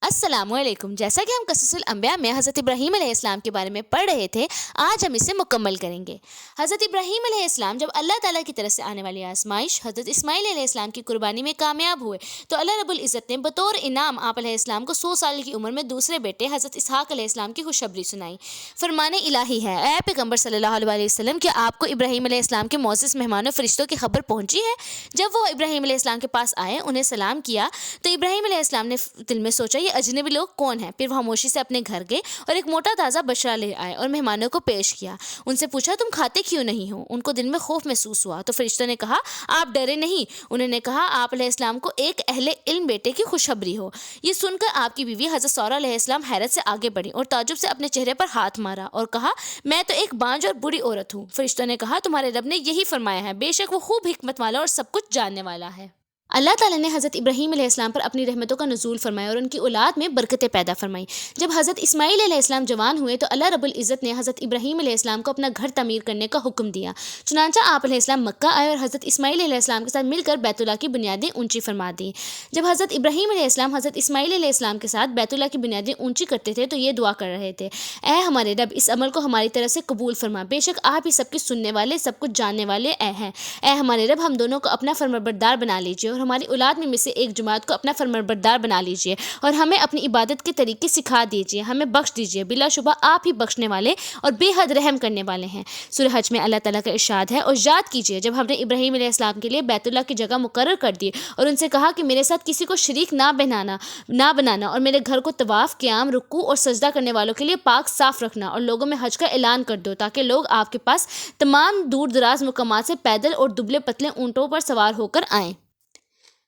السلام علیکم۔ جیسا کہ ہم قصص الانبیاء میں حضرت ابراہیم علیہ السلام کے بارے میں پڑھ رہے تھے، آج ہم اسے مکمل کریں گے۔ حضرت ابراہیم علیہ السلام جب اللہ تعالیٰ کی طرف سے آنے والی آزمائش حضرت اسماعیل علیہ السلام کی قربانی میں کامیاب ہوئے تو اللہ رب العزت نے بطور انعام آپ علیہ السلام کو 100 سال کی عمر میں دوسرے بیٹے حضرت اسحاق علیہ السلام کی خوشخبری سنائی۔ فرمان الہی ہے، اے پیغمبر صلی اللہ علیہ وسلم، کیا آپ کو ابراہیم علیہ السلام کے معزز مہمانوں فرشتوں کی خبر پہنچی ہے؟ جب وہ ابراہیم علیہ السلام کے پاس آئے، انہیں سلام کیا تو ابراہیم علیہ السلام نے دل میں سوچا یہ اجنبی لوگ کون ہیں؟ پھر وہ خاموشی سے اپنے گھر گئے اور ایک موٹا تازہ بچڑا لے آئے اور مہمانوں کو پیش کیا۔ ان سے پوچھا تم کھاتے کیوں نہیں ہو؟ ان کو دل میں خوف محسوس ہوا تو فرشتوں نے کہا آپ ڈرے نہیں۔ انہوں نے کہا آپ علیہ السلام کو ایک اہل علم بیٹے کی خوشخبری ہو۔ یہ سن کر آپ کی بیوی حضرت سارہ علیہ السلام حیرت سے آگے بڑھی اور تعجب سے اپنے چہرے پر ہاتھ مارا اور کہا میں تو ایک بانجھ اور بری عورت ہوں۔ فرشتوں نے کہا تمہارے رب نے یہی فرمایا ہے، بے شک وہ خوب حکمت والا اور سب کچھ جاننے والا ہے۔ اللہ تعالیٰ نے حضرت ابراہیم علیہ السلام پر اپنی رحمتوں کا نزول فرمایا اور ان کی اولاد میں برکتیں پیدا فرمائیں۔ جب حضرت اسماعیل علیہ السلام جوان ہوئے تو اللہ رب العزت نے حضرت ابراہیم علیہ السلام کو اپنا گھر تعمیر کرنے کا حکم دیا۔ چنانچہ آپ علیہ السلام مکہ آئے اور حضرت اسماعیل علیہ السلام کے ساتھ مل کر بیت اللہ کی بنیادیں اونچی فرما دیں۔ جب حضرت ابراہیم علیہ السلام حضرت اسماعیل علیہ السلام کے ساتھ بیت اللہ کی بنیادیں اونچی کرتے تھے تو یہ دعا کر رہے تھے، اے ہمارے رب، اس عمل کو ہماری طرف سے قبول فرما، بے شک آپ ہی سب کے سننے والے، سب کچھ جاننے والے ہیں۔ اے ہمارے رب، ہم دونوں کو اپنا فرمانبردار بنا لیجیے اور ہماری اولاد میں سے ایک جماعت کو اپنا فرمانبردار بنا لیجیے اور ہمیں اپنی عبادت کے طریقے سکھا دیجیے، ہمیں بخش دیجیے، بلا شبہ آپ ہی بخشنے والے اور بے حد رحم کرنے والے ہیں۔ سورہ حج میں اللہ تعالیٰ کا ارشاد ہے، اور یاد کیجیے جب ہم نے ابراہیم علیہ السلام کے لیے بیت اللہ کی جگہ مقرر کر دی اور ان سے کہا کہ میرے ساتھ کسی کو شریک نہ بنانا اور میرے گھر کو طواف، قیام، رکوع اور سجدہ کرنے والوں کے لیے پاک صاف رکھنا اور لوگوں میں حج کا اعلان کر دو تاکہ لوگ آپ کے پاس تمام دور دراز مقامات سے پیدل اور دبلے پتلے اونٹوں پر سوار ہو کر آئیں۔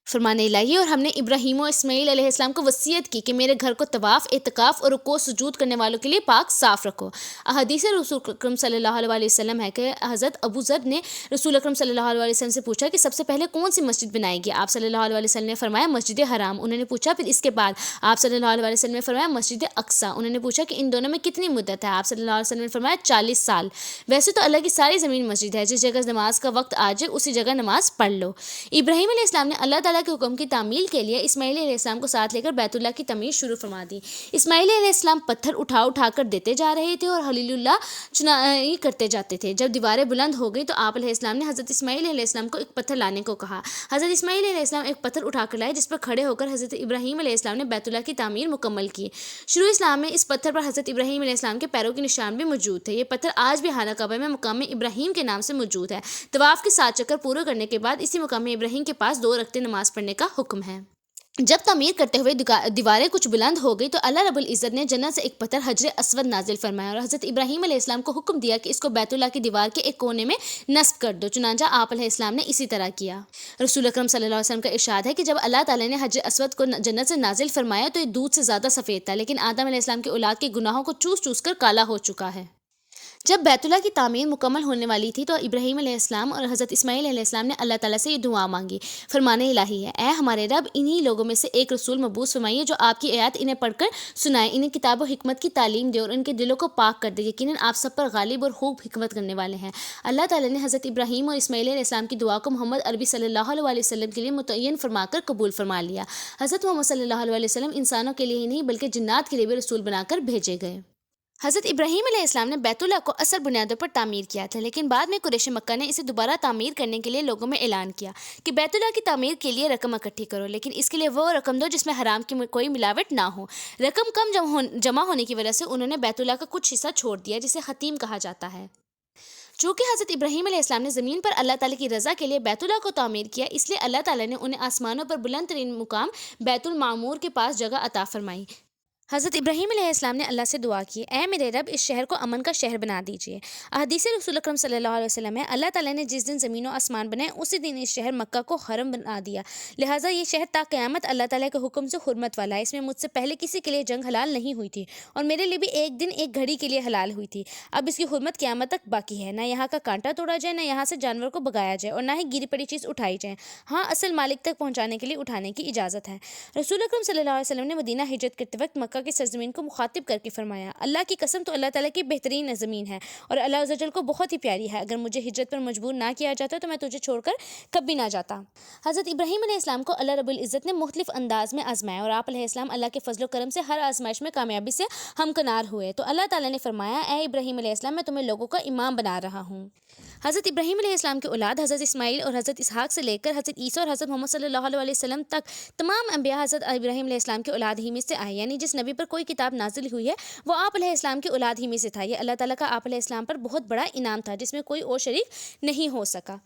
فرمان الہی، اور ہم نے ابراہیم و اسماعیل علیہ السلام کو وصیت کی کہ میرے گھر کو طواف، اعتکاف اور رکوع سجود کرنے والوں کے لیے پاک صاف رکھو۔ احادیث رسول اکرم صلی اللہ علیہ وسلم ہے کہ حضرت ابو ذر نے رسول اکرم صلی اللہ علیہ وسلم سے پوچھا کہ سب سے پہلے کون سی مسجد بنائے گی؟ آپ صلی اللہ علیہ وسلم نے فرمایا مسجد حرام۔ انہوں نے پوچھا پھر اس کے بعد؟ آپ صلی اللہ علیہ وسلم نے فرمایا مسجد اقصیٰ۔ انہوں نے پوچھا کہ ان دونوں میں کتنی مدت ہے؟ آپ صلی اللہ علیہ وسلم نے فرمایا 40 سال۔ ویسے تو اللہ کی ساری زمین مسجد ہے، جس جگہ نماز کا وقت آ جائے اسی جگہ نماز پڑھ لو۔ ابراہیم علیہ السلام نے اللہ تعالیٰ کے حکم کی تعمیل کے لیے اسماعیل علیہ السلام کو ساتھ لے کر بیت اللہ کی تعمیر شروع فرما دی۔ اسماعیل علیہ السلام پتھر اٹھا کر دیتے جا رہے تھے اور خلیل اللہ چنائی کرتے جاتے تھے۔ جب دیواریں بلند ہو گئی تو آپ علیہ السلام نے حضرت اسماعیل علیہ السلام کو ایک پتھر لانے کو کہا۔ حضرت اسماعیل علیہ السلام ایک پتھر اٹھا کر لائے جس پر کھڑے ہو کر حضرت ابراہیم علیہ السلام نے بیت اللہ کی تعمیر مکمل کی۔ شروع اسلام میں اس پتھر پر حضرت ابراہیم علیہ السلام کے پیروں کے نشان بھی موجود تھے۔ یہ پتھر آج بھی خانہ کعبہ میں مقام ابراہیم کے نام سے موجود ہے۔ طواف کے 7 چکر پورے کرنے کے بعد اسی مقام ابراہیم کے پاس 2 رکعتیں نماز پڑھنے کا حکم ہے۔ جب تعمیر کرتے ہوئے دیواریں کچھ بلند ہو گئی تو اللہ رب العزت نے جنت سے ایک پتھر حجر اسود نازل فرمایا اور حضرت ابراہیم علیہ السلام کو حکم دیا کہ اس کو بیت اللہ کی دیوار کے ایک کونے میں نصب کر دو۔ چنانچہ آپ علیہ السلام نے اسی طرح کیا۔ رسول اکرم صلی اللہ علیہ وسلم کا ارشاد ہے کہ جب اللہ تعالیٰ نے حجر اسود کو جنت سے نازل فرمایا تو یہ دودھ سے زیادہ سفید تھا، لیکن آدم علیہ السلام کی اولاد کے گناہوں کو چوس کر کالا ہو چکا ہے۔ جب بیت اللہ کی تعمیر مکمل ہونے والی تھی تو ابراہیم علیہ السلام اور حضرت اسماعیل علیہ السلام نے اللہ تعالیٰ سے یہ دعا مانگی۔ فرمان الہی ہے، اے ہمارے رب، انہی لوگوں میں سے ایک رسول مبعوث فرمائیے جو آپ کی آیات انہیں پڑھ کر سنائے، انہیں کتاب و حکمت کی تعلیم دے اور ان کے دلوں کو پاک کر دے، یقیناً آپ سب پر غالب اور خوب حکمت کرنے والے ہیں۔ اللہ تعالیٰ نے حضرت ابراہیم اور اسماعیل علیہ السلام کی دعا کو محمد عربی صلی اللہ علیہ وسلم کے لیے متعین فرما کر قبول فرما لیا۔ حضرت محمد صلی اللہ علیہ وسلم انسانوں کے لیے ہی نہیں بلکہ جنات کے لیے بھی رسول بنا کر بھیجے گئے۔ حضرت ابراہیم علیہ السلام نے بیت اللہ کو اصل بنیادوں پر تعمیر کیا تھا، لیکن بعد میں قریش مکہ نے اسے دوبارہ تعمیر کرنے کے لیے لوگوں میں اعلان کیا کہ بیت اللہ کی تعمیر کے لیے رقم اکٹھی کرو، لیکن اس کے لیے وہ رقم دو جس میں حرام کی کوئی ملاوٹ نہ ہو۔ رقم کم جمع ہونے کی وجہ سے انہوں نے بیت اللہ کا کچھ حصہ چھوڑ دیا جسے خطیم کہا جاتا ہے۔ چونکہ حضرت ابراہیم علیہ السلام نے زمین پر اللہ تعالیٰ کی رضا کے لیے بیت اللہ کو تعمیر کیا، اس لیے اللہ تعالیٰ نے انہیں آسمانوں پر بلند ترین مقام بیت المعمور کے پاس جگہ عطا فرمائی۔ حضرت ابراہیم علیہ السلام نے اللہ سے دعا کی، اے میرے رب، اس شہر کو امن کا شہر بنا دیجیے۔ احادیث رسول اکرم صلی اللہ علیہ وسلم ہے، اللہ تعالیٰ نے جس دن زمین و آسمان بنائے اسی دن اس شہر مکہ کو حرم بنا دیا، لہٰذا یہ شہر تا قیامت اللہ تعالیٰ کے حکم سے حرمت والا ہے۔ اس میں مجھ سے پہلے کسی کے لیے جنگ حلال نہیں ہوئی تھی اور میرے لیے بھی ایک دن ایک گھڑی کے لیے حلال ہوئی تھی۔ اب اس کی حرمت قیامت تک باقی ہے، نہ یہاں کا کانٹا توڑا جائے، نہ یہاں سے جانور کو بگایا جائے اور نہ ہی گری پڑی چیز اٹھائی جائے۔ ہاں، اصل مالک تک پہنچانے کے لیے اٹھانے کی اجازت ہے۔ رسول اکرم صلی اللہ علیہ وسلم نے مدینہ ہجرت کرتے وقت مکہ کی سرزمین کو مخاطب کر کے فرمایا، اللہ کی قسم تو اللہ تعالیٰ کی بہترین زمین ہے اور اللہ عز و جل کو بہت ہی پیاری ہے، اگر مجھے ہجرت پر مجبور نہ کیا جاتا تو میں تجھے چھوڑ کر کبھی نہ جاتا۔ حضرت ابراہیم علیہ السلام کو اللہ رب العزت نے مختلف انداز میں آزمایا اور آپ علیہ السلام اللہ کے فضل و کرم سے ہر آزمائش میں کامیابی سے ہمکنار ہوئے۔ تو اللہ تعالیٰ نے فرمایا، اے ابراہیم علیہ السلام، میں تمہیں لوگوں کا امام بنا رہا ہوں۔ حضرت ابراہیم علیہ السلام کی اولاد حضرت اسماعیل اور حضرت اسحاق سے لے کر حضرت عیسیٰ اور حضرت محمد صلی اللہ علیہ وسلم تک تمام انبیاء حضرت ابراہیم علیہ السلام کی اولاد ہی میں سے آئے، یعنی جس نبی پر کوئی کتاب نازل ہوئی ہے وہ آپ علیہ السلام کی اولاد ہی میں سے تھا۔ یہ اللہ تعالیٰ کا آپ علیہ السلام پر بہت بڑا انعام تھا جس میں کوئی اور شریک نہیں ہو سکا۔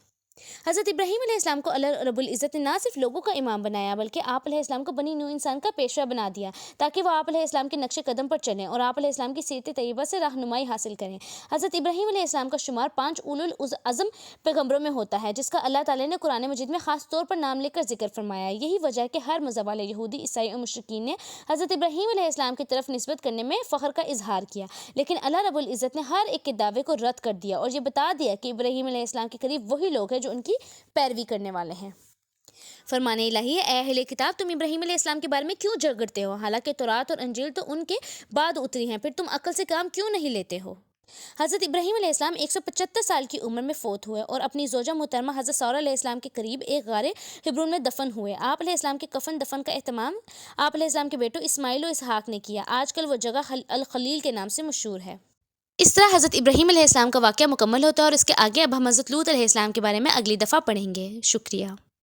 حضرت ابراہیم علیہ السلام کو اللہ رب العزت نے نہ صرف لوگوں کا امام بنایا بلکہ آپ علیہ السلام کو بنی نوع انسان کا پیشوا بنا دیا تاکہ وہ آپ علیہ السلام کے نقش قدم پر چلیں اور آپ علیہ السلام کی سیرت طیبہ سے رہنمائی حاصل کریں۔ حضرت ابراہیم علیہ السلام کا شمار 5 اولو العزم پیغمبروں میں ہوتا ہے جس کا اللہ تعالیٰ نے قرآن مجید میں خاص طور پر نام لے کر ذکر فرمایا ہے۔ یہی وجہ ہے کہ ہر مذہب والے یہودی، عیسائی اور مشرکین نے حضرت ابراہیم علیہ السلام کی طرف نسبت کرنے میں فخر کا اظہار کیا، لیکن اللہ رب العزت نے ہر ایک کے دعوے کو رد کر دیا اور یہ بتا دیا کہ ابراہیم علیہ السلام کے قریب وہی لوگ ہیں جو ان کی پیروی کرنے والے ہیں۔ فرمان الہی ہے، اے اہل کتاب، تم ابراہیم علیہ السلام کے بارے میں کیوں جھگڑتے ہو؟ حالانکہ تورات اور انجیل تو ان کے بعد اتری ہیں، پھر تم عقل سے کام کیوں نہیں لیتے ہو؟ حضرت ابراہیم علیہ السلام 175 سال کی عمر میں فوت ہوئے اور اپنی زوجہ محترمہ حضرت سارہ علیہ السلام کے قریب ایک غار ہبرون میں دفن ہوئے۔ آپ علیہ السلام کے کفن دفن کا اہتمام آپ علیہ السلام کے بیٹوں اسماعیل و اسحاق نے کیا۔ آج کل وہ جگہ الخلیل کے نام سے مشہور ہے۔ اس طرح حضرت ابراہیم علیہ السلام کا واقعہ مکمل ہوتا ہے اور اس کے آگے اب ہم حضرت لوط علیہ السلام کے بارے میں اگلی دفعہ پڑھیں گے۔ شکریہ۔